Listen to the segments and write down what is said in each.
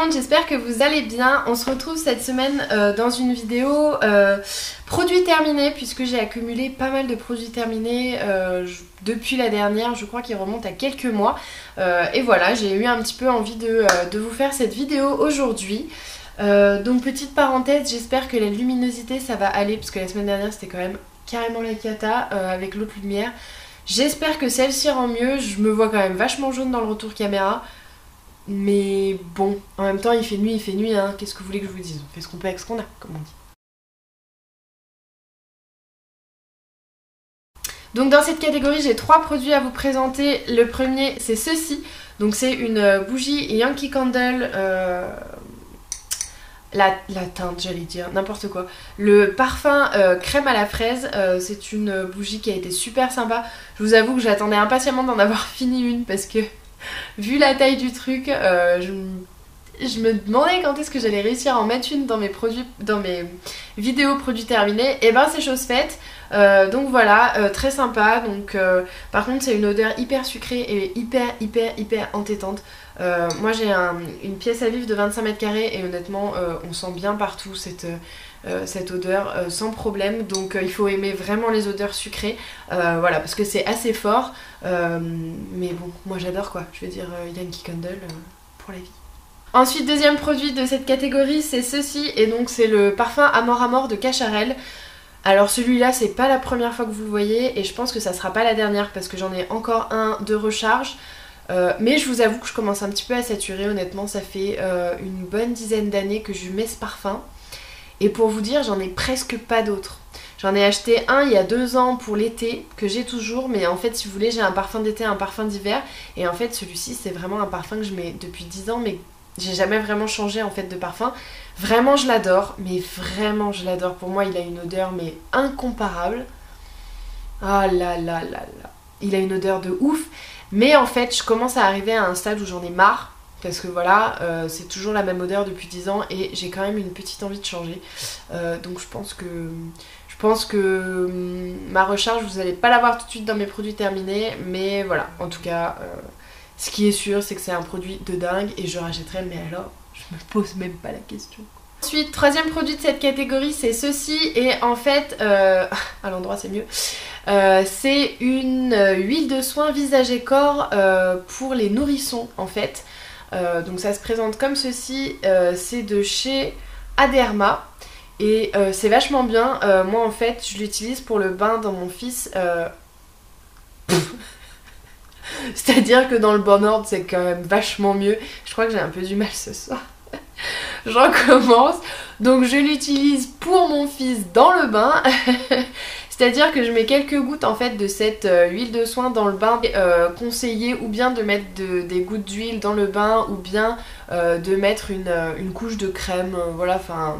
monde, j'espère que vous allez bien. On se retrouve cette semaine dans une vidéo produits terminés, puisque j'ai accumulé pas mal de produits terminés depuis la dernière, je crois qu'il remonte à quelques mois. Et voilà, j'ai eu un petit peu envie de vous faire cette vidéo aujourd'hui. Donc petite parenthèse, j'espère que la luminosité ça va aller, parce que la semaine dernière c'était quand même carrément la cata avec l'autre lumière. J'espère que celle-ci rend mieux, je me vois quand même vachement jaune dans le retour caméra. Mais bon, en même temps il fait nuit, hein. Qu'est-ce que vous voulez que je vous dise? On fait ce qu'on peut avec ce qu'on a, comme on dit. Donc dans cette catégorie j'ai 3 produits à vous présenter. Le premier c'est ceci, donc c'est une bougie Yankee Candle, la teinte j'allais dire, n'importe quoi. Le parfum crème à la fraise, c'est une bougie qui a été super sympa. Je vous avoue que j'attendais impatiemment d'en avoir fini une parce que vu la taille du truc, je me demandais quand est-ce que j'allais réussir à en mettre une dans mes vidéos produits terminés. Et ben c'est chose faite. Donc voilà, très sympa. Donc par contre c'est une odeur hyper sucrée et hyper entêtante. Moi j'ai une pièce à vivre de 25 mètres carrés et honnêtement on sent bien partout cette odeur sans problème. Donc il faut aimer vraiment les odeurs sucrées, voilà, parce que c'est assez fort. Mais bon, moi j'adore quoi. Je veux dire Yankee Candle pour la vie. Ensuite, deuxième produit de cette catégorie, c'est ceci, et donc c'est le parfum Amor Amor de Cacharel. Alors celui-là, c'est pas la première fois que vous le voyez, et je pense que ça sera pas la dernière parce que j'en ai encore un de recharge. Mais je vous avoue que je commence un petit peu à saturer, honnêtement, ça fait une bonne dizaine d'années que je mets ce parfum. Et pour vous dire, j'en ai presque pas d'autres. J'en ai acheté un il y a 2 ans pour l'été, que j'ai toujours, mais en fait si vous voulez j'ai un parfum d'été, un parfum d'hiver. Et en fait celui-ci c'est vraiment un parfum que je mets depuis 10 ans, mais j'ai jamais vraiment changé en fait de parfum. Vraiment je l'adore, mais vraiment je l'adore. Pour moi il a une odeur mais incomparable. Ah là là là là. Il a une odeur de ouf. Mais en fait je commence à arriver à un stade où j'en ai marre. Parce que voilà, c'est toujours la même odeur depuis 10 ans et j'ai quand même une petite envie de changer. Donc je pense que ma recharge, vous n'allez pas l'avoir tout de suite dans mes produits terminés. Mais voilà, en tout cas, ce qui est sûr, c'est que c'est un produit de dingue et je rachèterai. Mais alors, je me pose même pas la question. Ensuite, troisième produit de cette catégorie, c'est ceci. Et en fait, à l'endroit c'est mieux. C'est une huile de soin visage et corps pour les nourrissons en fait. Donc ça se présente comme ceci, c'est de chez Aderma et c'est vachement bien. Moi en fait je l'utilise pour le bain dans mon fils. C'est-à-dire que dans le bon ordre c'est quand même vachement mieux. Je crois que j'ai un peu du mal ce soir. J'en commence. Donc je l'utilise pour mon fils dans le bain. C'est-à-dire que je mets quelques gouttes en fait de cette huile de soin dans le bain. Conseillé ou bien de mettre des gouttes d'huile dans le bain ou bien de mettre une couche de crème, voilà, enfin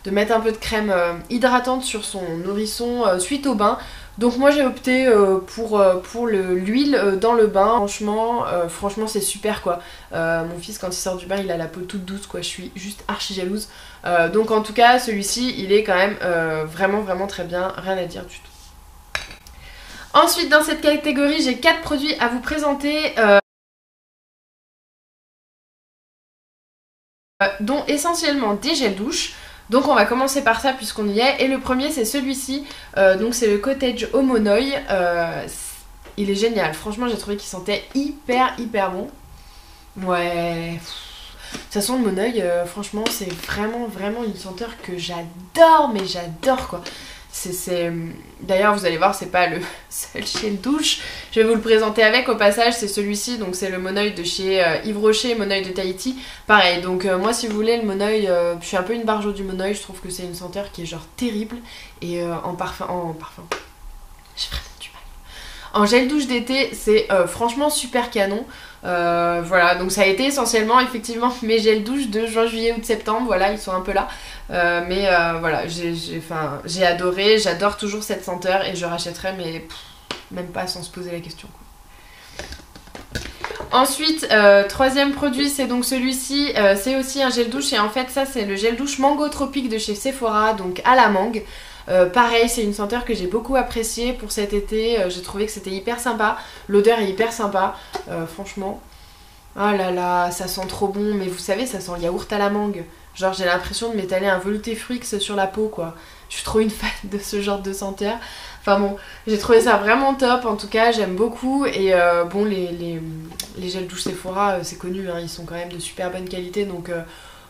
de mettre un peu de crème hydratante sur son nourrisson suite au bain. Donc moi j'ai opté pour l'huile dans le bain. Franchement c'est super quoi. Mon fils quand il sort du bain il a la peau toute douce quoi, je suis juste archi jalouse. Donc en tout cas celui-ci il est quand même vraiment très bien, rien à dire du tout. Ensuite dans cette catégorie j'ai 4 produits à vous présenter, dont essentiellement des gels douche. Donc on va commencer par ça puisqu'on y est. Et le premier c'est celui-ci, donc c'est le Cottage Homonoi. Il est génial, franchement j'ai trouvé qu'il sentait hyper bon. Ouais, de toute façon le Monoi, franchement c'est vraiment une senteur que j'adore, mais j'adore quoi. D'ailleurs vous allez voir c'est pas le seul gel douche, je vais vous le présenter avec au passage, c'est celui-ci, donc c'est le Monoi de chez Yves Rocher, Monoi de Tahiti. Pareil, donc moi si vous voulez le Monoi, je suis un peu une barjo du Monoi, je trouve que c'est une senteur qui est genre terrible. Et en parfum, j'ai vraiment du mal. En gel douche d'été c'est franchement super canon. Voilà, donc ça a été essentiellement effectivement mes gels douche de juin, juillet, août, septembre, voilà, ils sont un peu là. Mais voilà, j'ai adoré, j'adore toujours cette senteur et je rachèterai, mais même pas sans se poser la question quoi. Ensuite, troisième produit, c'est donc celui-ci, c'est aussi un gel douche et en fait ça c'est le gel douche Mango Tropique de chez Sephora, donc à la mangue. Pareil, c'est une senteur que j'ai beaucoup appréciée pour cet été, j'ai trouvé que c'était hyper sympa, l'odeur est hyper sympa, franchement Oh là là, ça sent trop bon, mais vous savez, ça sent le yaourt à la mangue. Genre j'ai l'impression de m'étaler un velouté Fruix sur la peau quoi. Je suis trop une fan de ce genre de senteur. Enfin bon, j'ai trouvé ça vraiment top en tout cas, j'aime beaucoup. Et bon, les gels douche Sephora, c'est connu, hein, ils sont quand même de super bonne qualité, donc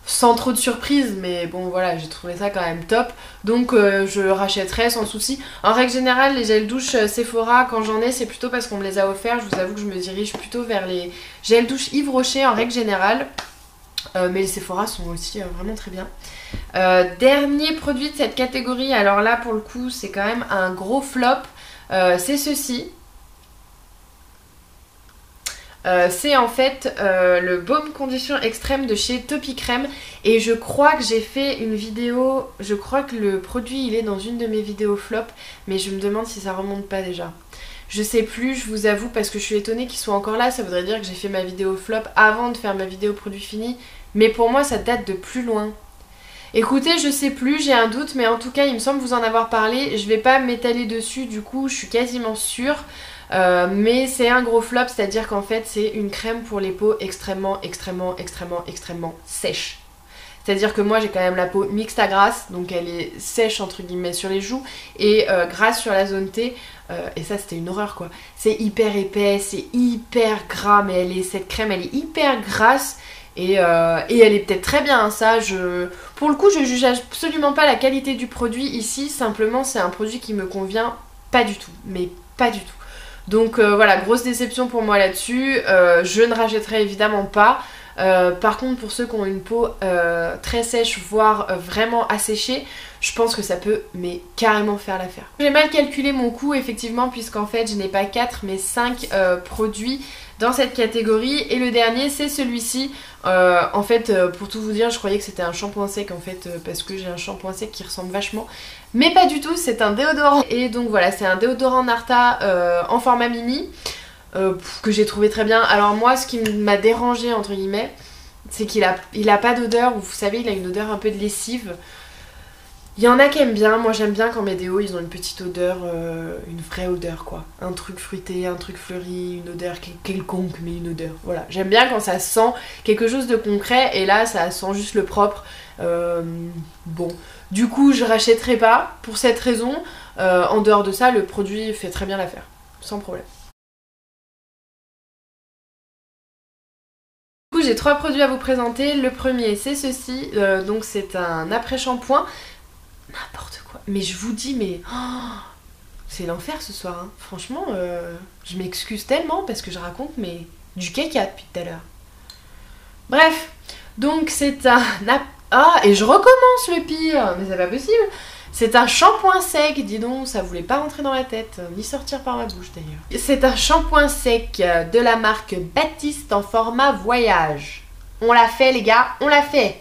sans trop de surprise, mais bon voilà, j'ai trouvé ça quand même top. Donc je rachèterai sans souci. En règle générale, les gels douche Sephora, quand j'en ai, c'est plutôt parce qu'on me les a offerts. Je vous avoue que je me dirige plutôt vers les gels douche Yves Rocher en règle générale. Mais les Sephora sont aussi vraiment très bien. Dernier produit de cette catégorie, alors là pour le coup c'est quand même un gros flop, c'est ceci. C'est en fait le baume condition extrême de chez Topicrème. Et je crois que j'ai fait une vidéo, je crois que le produit il est dans une de mes vidéos flop, mais je me demande si ça remonte pas déjà. Je sais plus, je vous avoue, parce que je suis étonnée qu'ils soient encore là. Ça voudrait dire que j'ai fait ma vidéo flop avant de faire ma vidéo produit fini. Mais pour moi ça date de plus loin. Écoutez, je sais plus, j'ai un doute, mais en tout cas il me semble vous en avoir parlé. Je vais pas m'étaler dessus, du coup je suis quasiment sûre. Mais c'est un gros flop, c'est-à-dire qu'en fait c'est une crème pour les peaux extrêmement sèche. C'est-à-dire que moi j'ai quand même la peau mixte à grasse, donc elle est sèche entre guillemets sur les joues et grasse sur la zone T. Et ça c'était une horreur quoi. C'est hyper épais, c'est hyper gras, mais cette crème elle est hyper grasse. Et elle est peut-être très bien, hein, ça, pour le coup je juge absolument pas la qualité du produit ici, simplement c'est un produit qui me convient pas du tout, mais pas du tout. Donc voilà, grosse déception pour moi là-dessus, je ne rachèterai évidemment pas. Par contre pour ceux qui ont une peau très sèche, voire vraiment asséchée, je pense que ça peut mais carrément faire l'affaire. J'ai mal calculé mon coût effectivement, puisqu'en fait je n'ai pas 4 mais 5 produits dans cette catégorie, et le dernier c'est celui-ci. En fait pour tout vous dire, je croyais que c'était un shampoing sec en fait, parce que j'ai un shampoing sec qui ressemble vachement, mais pas du tout, c'est un déodorant. Et donc voilà, c'est un déodorant Narta en format mini, que j'ai trouvé très bien. Alors moi ce qui m'a dérangé entre guillemets, c'est qu'il a pas d'odeur, ou vous savez il a une odeur un peu de lessive. Il y en a qui aiment bien, moi j'aime bien quand mes déos ils ont une petite odeur, une vraie odeur quoi. Un truc fruité, un truc fleuri, une odeur quelconque, mais une odeur. Voilà, j'aime bien quand ça sent quelque chose de concret, et là ça sent juste le propre. Bon, du coup je rachèterai pas pour cette raison. En dehors de ça, le produit fait très bien l'affaire, sans problème. Du coup j'ai 3 produits à vous présenter. Le premier c'est ceci, donc c'est un après-shampoing. N'importe quoi. Mais je vous dis, mais oh, c'est l'enfer ce soir. Hein. Franchement, je m'excuse tellement parce que je raconte mais du caca depuis tout à l'heure. Bref, donc c'est un... Ah, et je recommence le pire, mais c'est pas possible. C'est un shampoing sec, dis donc, ça voulait pas rentrer dans la tête, ni sortir par ma bouche d'ailleurs. C'est un shampoing sec de la marque Baptiste en format voyage. On l'a fait les gars, on l'a fait.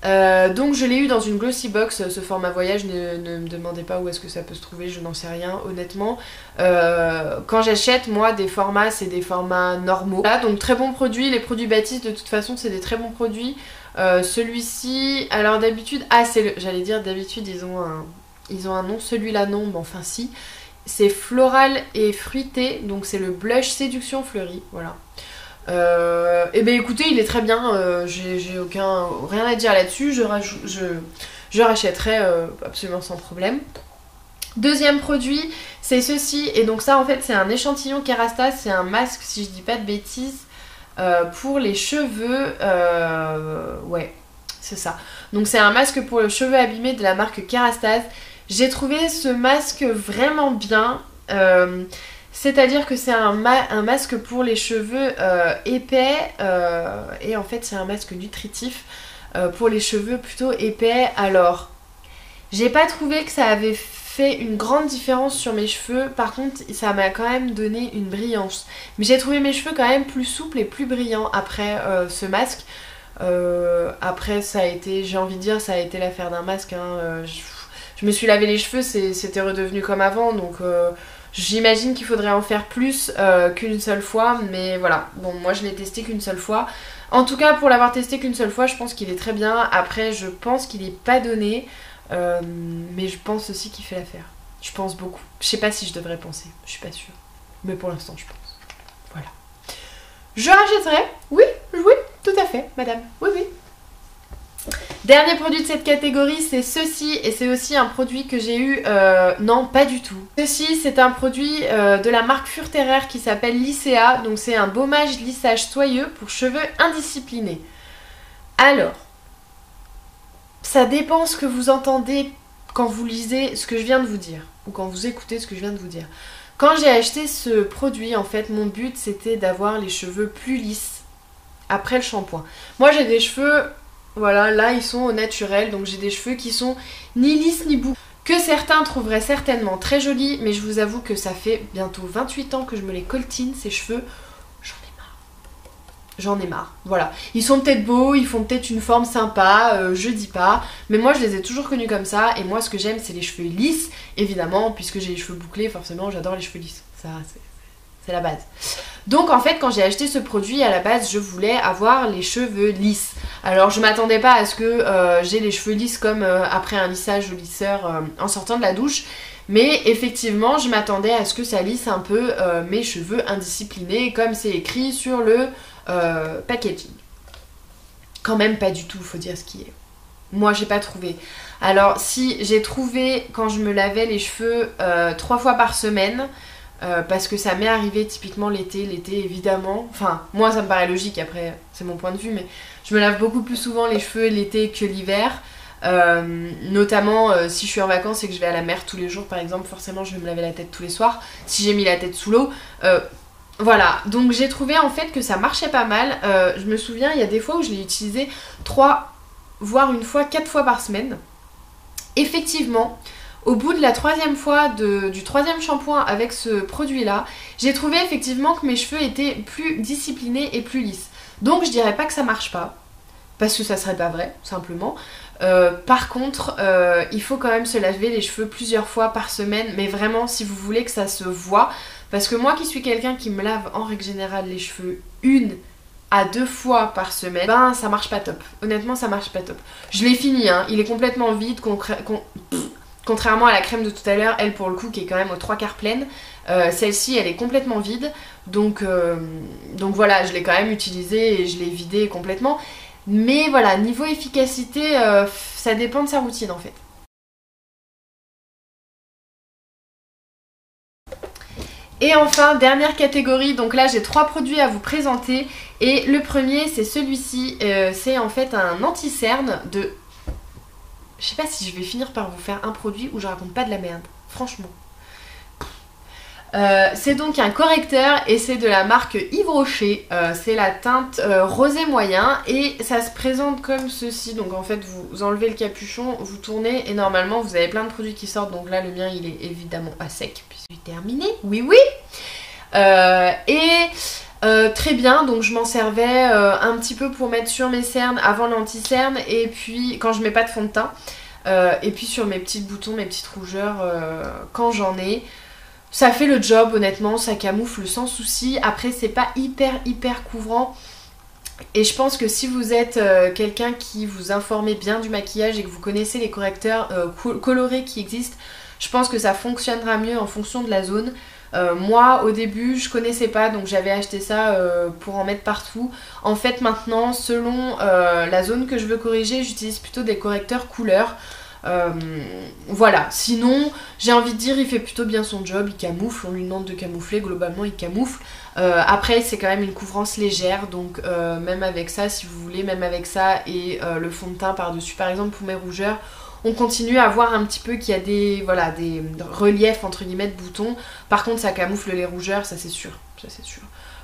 Donc je l'ai eu dans une glossy box, ce format voyage, ne me demandez pas où est-ce que ça peut se trouver, je n'en sais rien honnêtement. Quand j'achète moi des formats, c'est des formats normaux. Voilà, donc très bon produit, les produits Baptiste de toute façon c'est des très bons produits. Celui-ci, alors d'habitude, j'allais dire d'habitude ils ont un nom, celui-là non, mais enfin si. C'est floral et fruité, donc c'est le blush séduction fleurie, voilà. Et ben écoutez, il est très bien, j'ai rien à dire là-dessus, je rachèterai absolument sans problème. Deuxième produit, c'est ceci, et donc ça en fait c'est un échantillon Kerastase, c'est un masque si je dis pas de bêtises, pour les cheveux, ouais c'est ça. Donc c'est un masque pour les cheveux abîmés de la marque Kerastase. J'ai trouvé ce masque vraiment bien. C'est-à-dire que c'est un masque pour les cheveux épais, et en fait c'est un masque nutritif pour les cheveux plutôt épais. Alors, j'ai pas trouvé que ça avait fait une grande différence sur mes cheveux, par contre ça m'a quand même donné une brillance. Mais j'ai trouvé mes cheveux quand même plus souples et plus brillants après ce masque. Après ça a été, j'ai envie de dire, ça a été l'affaire d'un masque. Hein. Je me suis lavé les cheveux, c'était redevenu comme avant, donc... J'imagine qu'il faudrait en faire plus qu'une seule fois, mais voilà. Bon, moi je l'ai testé qu'une seule fois. En tout cas, pour l'avoir testé qu'une seule fois, je pense qu'il est très bien. Après, je pense qu'il est pas donné, mais je pense aussi qu'il fait l'affaire. Je pense beaucoup. Je sais pas si je devrais penser, je suis pas sûre. Mais pour l'instant, je pense. Voilà. Je rachèterai. Oui, oui, tout à fait, madame. Oui, oui. Dernier produit de cette catégorie, c'est ceci, et c'est aussi un produit que j'ai eu, non pas du tout. Ceci, c'est un produit de la marque Furterer qui s'appelle Lycea, donc c'est un baumage lissage soyeux pour cheveux indisciplinés. Alors, ça dépend ce que vous entendez quand vous lisez ce que je viens de vous dire, ou quand vous écoutez ce que je viens de vous dire. Quand j'ai acheté ce produit, en fait, mon but c'était d'avoir les cheveux plus lisses après le shampoing. Moi j'ai des cheveux... Voilà, là ils sont au naturel, donc j'ai des cheveux qui sont ni lisses ni bouclés. Que certains trouveraient certainement très jolis, mais je vous avoue que ça fait bientôt 28 ans que je me les coltine, ces cheveux. J'en ai marre. J'en ai marre, voilà. Ils sont peut-être beaux, ils font peut-être une forme sympa, je dis pas. Mais moi je les ai toujours connus comme ça, et moi ce que j'aime c'est les cheveux lisses, évidemment, puisque j'ai les cheveux bouclés, forcément j'adore les cheveux lisses. Ça, c'est la base. Donc en fait quand j'ai acheté ce produit à la base je voulais avoir les cheveux lisses. Alors je m'attendais pas à ce que j'ai les cheveux lisses comme après un lissage au lisseur en sortant de la douche. Mais effectivement je m'attendais à ce que ça lisse un peu mes cheveux indisciplinés comme c'est écrit sur le packaging. Quand même pas du tout, faut dire ce qui est. Moi j'ai pas trouvé. Alors si j'ai trouvé quand je me lavais les cheveux 3 fois par semaine. Parce que ça m'est arrivé typiquement l'été évidemment, enfin moi ça me paraît logique, après c'est mon point de vue, mais je me lave beaucoup plus souvent les cheveux l'été que l'hiver, notamment si je suis en vacances et que je vais à la mer tous les jours par exemple, forcément je vais me laver la tête tous les soirs, si j'ai mis la tête sous l'eau, voilà, donc j'ai trouvé en fait que ça marchait pas mal, je me souviens il y a des fois où je l'ai utilisé 3 voire une fois 4 fois par semaine, effectivement. Au bout de la 3e fois du 3e shampoing avec ce produit là, j'ai trouvé effectivement que mes cheveux étaient plus disciplinés et plus lisses. Donc je dirais pas que ça marche pas, parce que ça serait pas vrai, simplement. Par contre, il faut quand même se laver les cheveux plusieurs fois par semaine, mais vraiment si vous voulez que ça se voit, parce que moi qui suis quelqu'un qui me lave en règle générale les cheveux 1 à 2 fois par semaine, ben ça marche pas top. Honnêtement ça marche pas top. Je l'ai fini, hein, il est complètement vide, contrairement à la crème de tout à l'heure, elle pour le coup qui est quand même aux 3/4 pleine, celle-ci elle est complètement vide, donc voilà, je l'ai quand même utilisée et je l'ai vidée complètement. Mais voilà, niveau efficacité, ça dépend de sa routine en fait. Et enfin, dernière catégorie, donc là j'ai 3 produits à vous présenter. Et le premier c'est celui-ci, c'est en fait un anti-cerne de... Je sais pas si je vais finir par vous faire un produit où je raconte pas de la merde, franchement. C'est donc un correcteur et c'est de la marque Yves Rocher, c'est la teinte rosé moyen et ça se présente comme ceci. Donc en fait vous enlevez le capuchon, vous tournez et normalement vous avez plein de produits qui sortent. Donc là le mien il est évidemment à sec puisque terminé, oui oui. Très bien, donc je m'en servais un petit peu pour mettre sur mes cernes avant l'anti-cerne et puis quand je mets pas de fond de teint et puis sur mes petits boutons, mes petites rougeurs quand j'en ai. Ça fait le job honnêtement, ça camoufle sans souci. Après c'est pas hyper couvrant et je pense que si vous êtes quelqu'un qui vous informez bien du maquillage et que vous connaissez les correcteurs colorés qui existent, je pense que ça fonctionnera mieux en fonction de la zone. Moi au début je connaissais pas donc j'avais acheté ça pour en mettre partout. En fait maintenant selon la zone que je veux corriger j'utilise plutôt des correcteurs couleurs. Voilà, sinon j'ai envie de dire il fait plutôt bien son job, il camoufle, on lui demande de camoufler, globalement il camoufle. Après c'est quand même une couvrance légère donc même avec ça si vous voulez, même avec ça et le fond de teint par dessus par exemple pour mes rougeurs, on continue à voir un petit peu qu'il y a des, voilà, des reliefs entre guillemets de boutons. Par contre ça camoufle les rougeurs, ça c'est sûr, ça c'est sûr.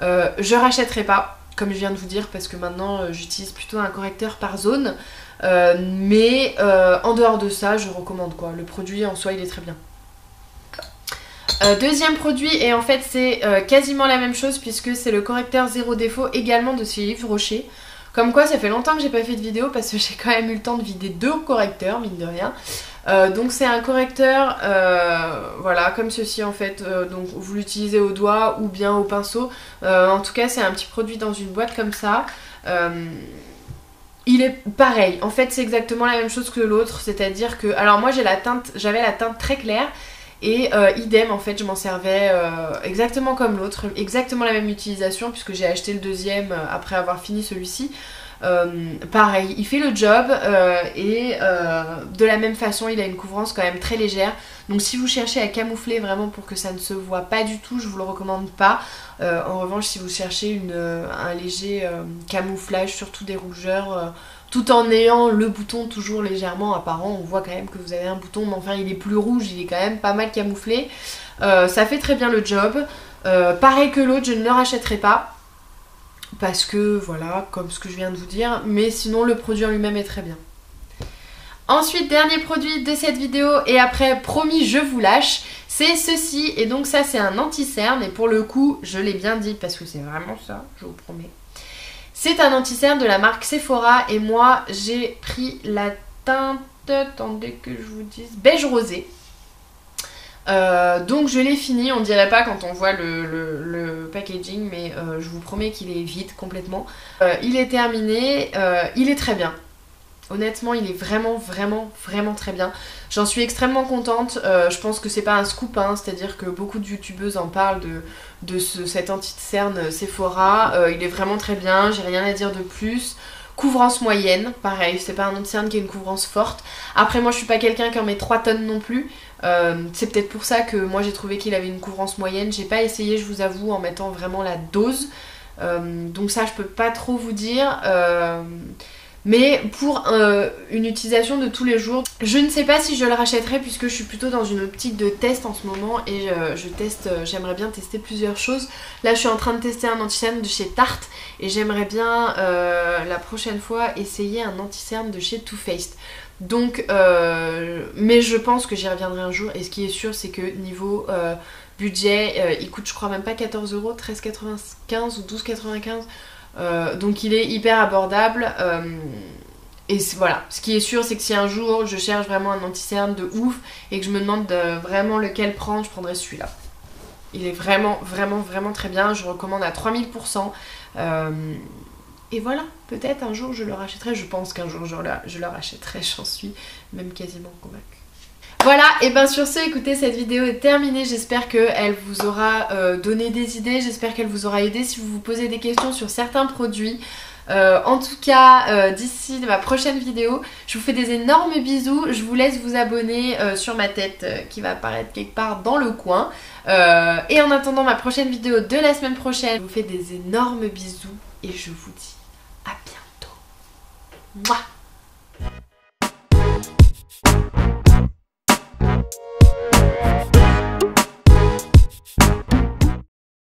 Je rachèterai pas comme je viens de vous dire parce que maintenant j'utilise plutôt un correcteur par zone. Mais en dehors de ça je recommande quoi, le produit en soi il est très bien. Deuxième produit et en fait c'est quasiment la même chose puisque c'est le correcteur zéro défaut également de chez Yves Rocher. Comme quoi ça fait longtemps que j'ai pas fait de vidéo parce que j'ai quand même eu le temps de vider 2 correcteurs mine de rien. Donc c'est un correcteur voilà comme ceci en fait, donc vous l'utilisez au doigt ou bien au pinceau. En tout cas c'est un petit produit dans une boîte comme ça. Il est pareil, en fait c'est exactement la même chose que l'autre, c'est-à-dire que, alors moi j'avais la teinte très claire Et idem en fait je m'en servais exactement comme l'autre, exactement la même utilisation puisque j'ai acheté le deuxième après avoir fini celui-ci. Pareil, il fait le job et de la même façon il a une couvrance quand même très légère. Donc si vous cherchez à camoufler vraiment pour que ça ne se voit pas du tout, je vous le recommande pas. En revanche si vous cherchez un léger camouflage, surtout des rougeurs, tout en ayant le bouton toujours légèrement apparent, on voit quand même que vous avez un bouton, mais enfin il est plus rouge, il est quand même pas mal camouflé. Ça fait très bien le job. Pareil que l'autre, je ne le rachèterai pas. Parce que voilà, comme ce que je viens de vous dire, mais sinon le produit en lui-même est très bien. Ensuite, dernier produit de cette vidéo, et après promis je vous lâche, c'est ceci, et donc ça c'est un anti-cerne, et pour le coup je l'ai bien dit parce que c'est vraiment ça, je vous promets. C'est un anti-cerne de la marque Sephora, et moi j'ai pris la teinte, attendez que je vous dise, beige rosé. Donc je l'ai fini, on dirait pas quand on voit le packaging, mais je vous promets qu'il est vide complètement. Il est terminé, il est très bien. Honnêtement il est vraiment très bien. J'en suis extrêmement contente, je pense que c'est pas un scoop, hein, c'est-à-dire que beaucoup de youtubeuses en parlent de cet anti-cerne Sephora. Il est vraiment très bien, j'ai rien à dire de plus. Couvrance moyenne, pareil, c'est pas un anti-cerne qui a une couvrance forte. Après moi je suis pas quelqu'un qui en met 3 tonnes non plus. C'est peut-être pour ça que moi j'ai trouvé qu'il avait une couvrance moyenne. J'ai pas essayé, je vous avoue, en mettant vraiment la dose. Donc ça je peux pas trop vous dire. Mais pour une utilisation de tous les jours, je ne sais pas si je le rachèterai puisque je suis plutôt dans une optique de test en ce moment et j'aimerais bien tester plusieurs choses. Là je suis en train de tester un anti-cerne de chez Tarte et j'aimerais bien la prochaine fois essayer un anti-cerne de chez Too Faced. Donc, mais je pense que j'y reviendrai un jour et ce qui est sûr c'est que niveau budget, il coûte je crois même pas 14 €, 13,95 ou 12,95. Donc il est hyper abordable et voilà, ce qui est sûr c'est que si un jour je cherche vraiment un anti-cerne de ouf et que je me demande vraiment lequel prendre, je prendrai celui-là. Il est vraiment très bien, je recommande à 3000%. Et voilà, peut-être un jour je le rachèterai, je pense qu'un jour je le rachèterai, j'en suis même quasiment convaincue. Voilà, et bien sur ce, écoutez, cette vidéo est terminée, j'espère qu'elle vous aura donné des idées, j'espère qu'elle vous aura aidé si vous vous posez des questions sur certains produits. En tout cas, d'ici ma prochaine vidéo, je vous fais des énormes bisous, je vous laisse vous abonner sur ma tête qui va apparaître quelque part dans le coin. Et en attendant ma prochaine vidéo de la semaine prochaine, je vous fais des énormes bisous et je vous dis à bientôt. Mouah.